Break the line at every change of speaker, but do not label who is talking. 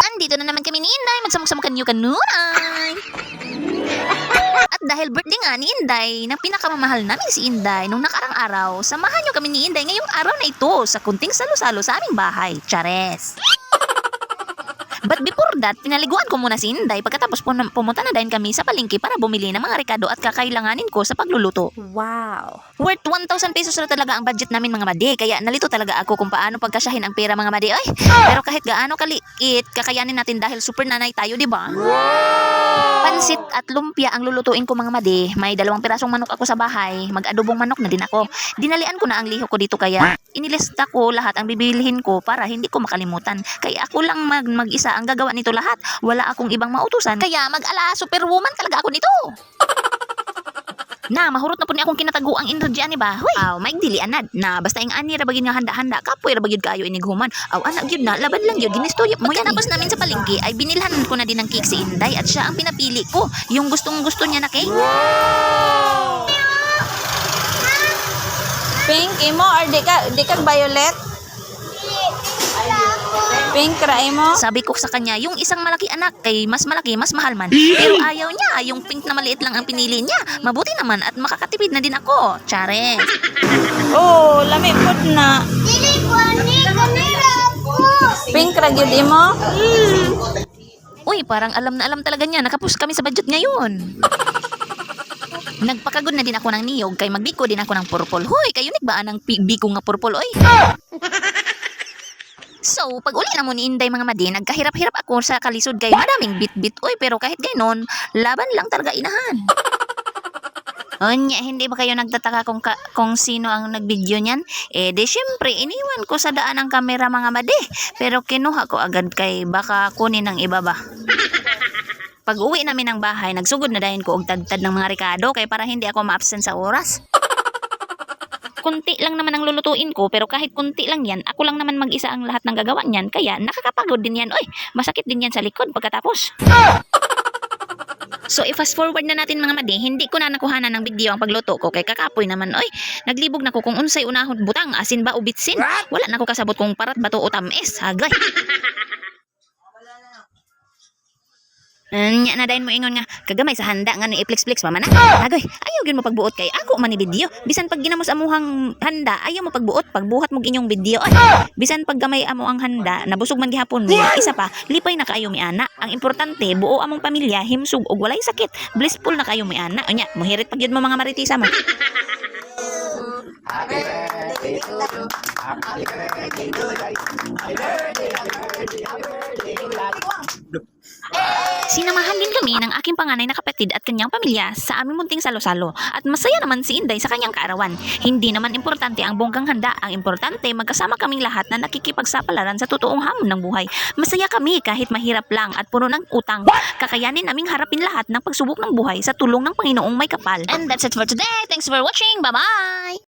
Andito na naman kami ni Inday, magsamok-samok kanyo-kanunay. At dahil birthday nga ni Inday, ng pinakamamahal namin si Inday nung nakarang araw, samahan nyo kami ni Inday ngayong araw na ito sa kunting salo-salo sa aming bahay. Chares! But before that, pinaliguan ko muna si Inday pagkatapos pumunta na din kami sa palengke para bumili ng mga rekado at kakailanganin ko sa pagluluto.
Wow!
Worth 1,000 pesos na talaga ang budget namin mga madi, kaya nalito talaga ako kung paano pagkasyahin ang pera mga madi. Ay, pero kahit gaano kaliit, kakayanin natin dahil super nanay tayo, di ba? Pansit at lumpia ang lulutuin ko mga madi. May 2 pirasong manok ako sa bahay. Mag-adobong manok na din ako. Dinalian ko na ang liho ko dito kaya inilista ko lahat ang bibilihin ko para hindi ko makalimutan. Kaya ako lang mag-isa ang gagawa nito lahat. Wala akong ibang mautusan. Kaya mag-ala, superwoman talaga ako nito. Na, mahurot na po ni akong kinatago ang energy ni ba? Hoy, may dilian na basta yung ani ra bagid nga handa-handa, kapoy ra bagid kayo inighuman. Anak gyud na, laban lang gyud ginistoy mo yan. Tapos namin sa palengke ay binilhan ko na din ng cake si Inday at siya ang pinapili ko, yung gustong-gusto niya na cake.
Pink, imo or di ka violet? Pink ra imo?
Sabi ko sa kanya, yung isang malaki anak kay mas malaki, mas mahal man. Pero ayaw niya, yung pink na maliit lang ang pinili niya. Mabuti naman at makakatipid na din ako. Chares.
Oh, lami pud na. Pink ra gyud imo?
Uy, parang alam na alam talaga niya. Nakapus kami sa budget ngayon. Nagpakagod na din ako ng niyog kay magbiko din ako ng purple. Hoy, kayo nagbaan ng biko nga purple, oy. So, pag uli na mo ni Inday mga madi, nagkahirap-hirap ako sa kalisod kay madaming bit-bit, oy. Pero kahit gaynon, laban lang talaga inahan. Onya, hindi ba kayo nagtataka kung sino ang nag-video niyan? Eh, di syempre, iniwan ko sa daan ang kamera mga madi. Pero kinuha ko agad kay baka kunin ng iba ba. Pag uwi namin ng bahay, nagsugod na dahin ko og tagtad ng mga rekado kay para hindi ako ma-absent sa oras. Kunti lang naman ang lulutuin ko, pero kahit kunti lang yan, ako lang naman mag-isa ang lahat ng gagawa niyan, kaya nakakapagod din yan. Oy, masakit din yan sa likod pagkatapos. So, i-fast forward na natin mga madi, hindi ko na nakuhanan ng video ang pagluto ko kay kakapoy naman. Oy, naglibog na ko kung unsay unahon butang, asin ba o bitsin. Wala na ko kasabot kung parat bato o tamis. Hagay. Nya na dayon mo ingon nga kagamay sa handa nga ni i-flex-flex pa man na. Agoy, ayaw gyud mo pagbuot kay ako man ni video. Bisan pag ginamos amuhang handa, ayaw mo pagbuot, pagbuhat mo inyong video. Ay, bisan pag gamay amo ang handa, nabusog man gihapon mo. Isa pa, lipay na kaayo mi ana. Ang importante, buo among pamilya, himsug og walay sakit. Blissful na kayo mi ana. Unya, mohirit pag gyud mo mga maritisa mo. Happy birthday to you. Happy birthday to you. Happy birthday, happy birthday, happy birthday. Sinamahan din kami ng aking panganay na kapatid at kanyang pamilya sa aming munting salo-salo at masaya naman si Inday sa kanyang kaarawan. Hindi naman importante ang bonggang handa, ang importante magkasama kaming lahat na nakikipagsapalaran sa totoong hamon ng buhay. Masaya kami kahit mahirap lang at puno ng utang. Kakayanin naming harapin lahat ng pagsubok ng buhay sa tulong ng Panginoong may kapal. And that's it for today. Thanks for watching. Bye-bye!